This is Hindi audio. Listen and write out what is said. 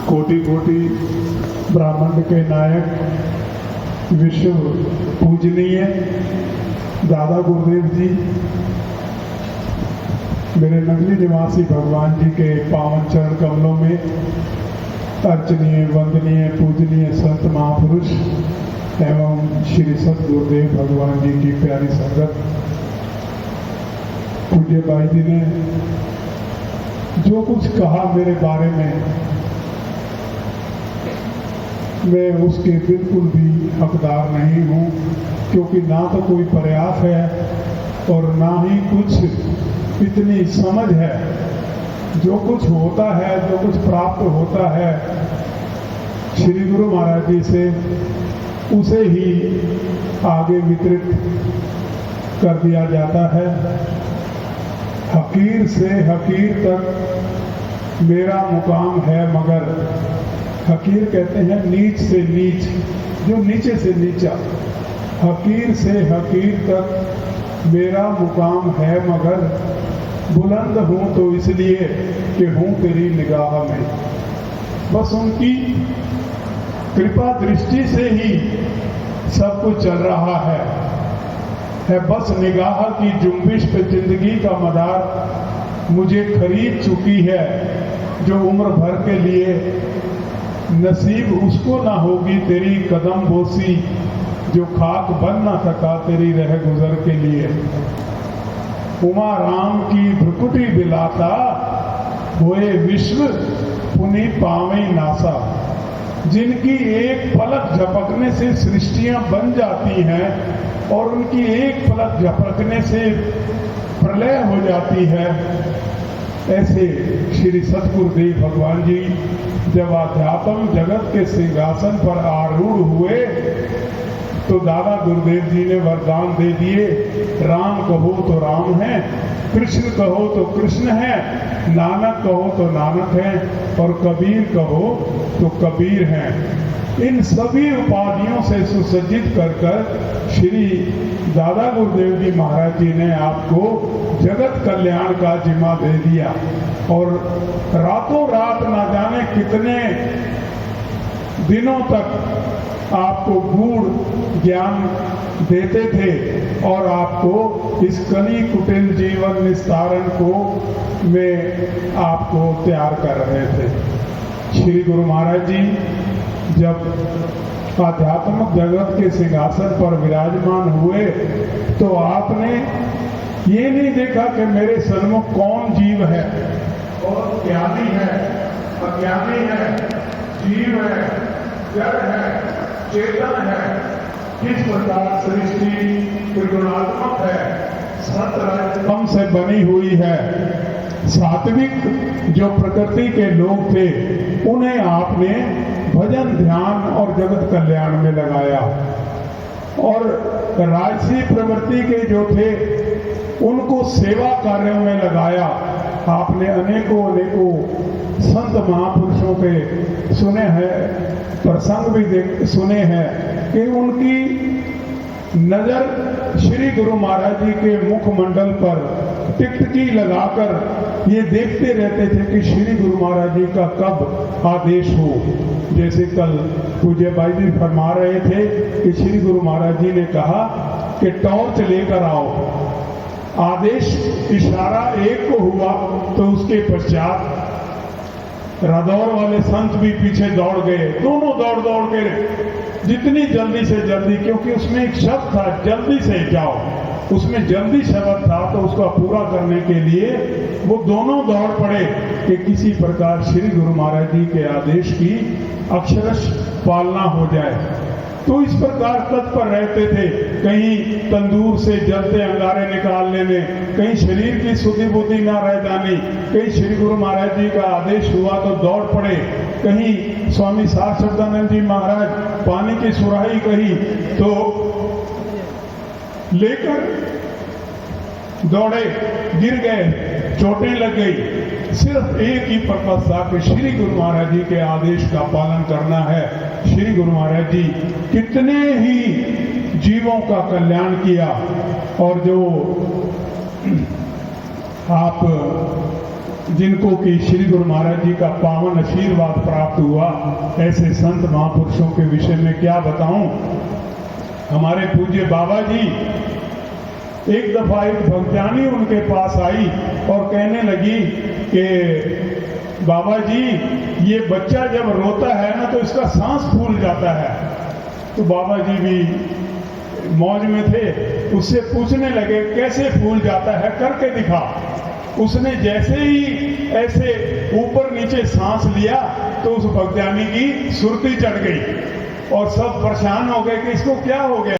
कोटि कोटि ब्राह्मण के नायक विश्व पूजनीय दादा गुरुदेव जी, मेरे नगरी निवासी भगवान जी के पावन चरण कमलों में अर्चनीय वंदनीय पूजनीय संत महापुरुष एवं श्री सतगुरुदेव भगवान जी की प्यारी संगत, पूज्य भाई जी ने जो कुछ कहा मेरे बारे में, मैं उसके बिल्कुल भी हकदार नहीं हूँ, क्योंकि ना तो कोई प्रयास है और ना ही कुछ इतनी समझ है। जो कुछ होता है, जो कुछ प्राप्त होता है श्री गुरु महाराज जी से, उसे ही आगे वितरित कर दिया जाता है। हकीर से हकीर तक मेरा मुकाम है, मगर हकीर कहते हैं नीच से नीच, जो नीचे से नीचा। हकीर से हकीर तक मेरा मुकाम है, मगर बुलंद हूं तो इसलिए कि हूं तेरी निगाह में। बस उनकी कृपा दृष्टि से ही सब कुछ चल रहा है बस निगाह की जुम्बिश पे जिंदगी का मदार मुझे खरीद चुकी है। जो उम्र भर के लिए नसीब उसको ना होगी तेरी कदम बोसी, जो खाक बन ना सका तेरी रह गुजर के लिए। उमा राम की भ्रुकुटी बिलाता, होए विश्व पुनि पावे नासा। जिनकी एक पलक झपकने से सृष्टियां बन जाती हैं और उनकी एक पलक झपकने से प्रलय हो जाती है, ऐसे श्री सतगुरुदेव भगवान जी जब आध्यात्म जगत के सिंहासन पर आरूढ़ हुए तो दादा गुरुदेव जी ने वरदान दे दिए, राम कहो तो राम है, कृष्ण कहो तो कृष्ण है, नानक कहो तो नानक है और कबीर कहो तो कबीर है। इन सभी उपाधियों से सुसज्जित कर कर श्री दादा गुरुदेव जी महाराज जी ने आपको जगत कल्याण का जिम्मा दे दिया और रातों रात ना जाने कितने दिनों तक आपको गूढ़ ज्ञान देते थे और आपको इस कली कुटिल जीवन निस्तारण को में आपको तैयार कर रहे थे। श्री गुरु महाराज जी जब आध्यात्मिक जगत के सिंहासन पर विराजमान हुए तो आपने ये नहीं देखा कि मेरे सन्मुख कौन जीव है और ज्ञानी है, अज्ञानी है, जीव है, जड़ है, चेतन है, किस प्रकार सृष्टि त्रिगुणात्मक है, सतरजतम से बनी हुई है। सात्विक जो प्रकृति के लोग थे उन्हें आपने भजन ध्यान और जगत कल्याण में लगाया और राजसी प्रवृत्ति के जो थे उनको सेवा कार्यों में लगाया। आपने अनेकों अनेकों संत महापुरुषों के सुने हैं, प्रसंग भी सुने हैं कि उनकी नजर श्री गुरु महाराज जी के मुखमंडल पर टिकटकी लगाकर ये देखते रहते थे कि श्री गुरु महाराज जी का कब आदेश हो। जैसे कल पूज्य भाई जी फरमा रहे थे कि श्री गुरु महाराज जी ने कहा कि टॉर्च लेकर आओ। आदेश इशारा एक को हुआ तो उसके पश्चात रादौर वाले संत भी पीछे दौड़ गए, दोनों दौड़ दौड़ के जितनी जल्दी से जल्दी, क्योंकि उसमें एक शब्द था जल्दी से जाओ, उसमें जल्दी शब्द था तो उसका पूरा करने के लिए वो दोनों दौड़ पड़े कि किसी प्रकार श्री गुरु महाराज जी के आदेश की अक्षरश पालना हो जाए। तो इस प्रकार तत्पर रहते थे, कहीं तंदूर से जलते अंगारे निकालने में, कहीं शरीर की सुधि बुद्धि ना रह जानी, कहीं श्री गुरु महाराज जी का आदेश हुआ तो दौड़ पड़े, कहीं स्वामी सारस्वतानंद जी महाराज पानी की सुराही कही तो लेकर दौड़े, गिर गए, चोटें लग गई। सिर्फ एक ही पर्पस था कि श्री गुरु महाराज जी के आदेश का पालन करना है। श्री गुरु महाराज जी कितने ही जीवों का कल्याण किया और जो आप जिनको कि श्री गुरु महाराज जी का पावन आशीर्वाद प्राप्त हुआ, ऐसे संत महापुरुषों के विषय में क्या बताऊं। हमारे पूज्य बाबा जी, एक दफा एक भक्तानी उनके पास आई और कहने लगी कि बाबा जी, ये बच्चा जब रोता है ना तो इसका सांस फूल जाता है। तो बाबा जी भी मौज में थे, उससे पूछने लगे कैसे फूल जाता है, करके दिखा। उसने जैसे ही ऐसे ऊपर नीचे सांस लिया तो उस भक्तानी की सुर्ती चढ़ गई और सब परेशान हो गए कि इसको क्या हो गया।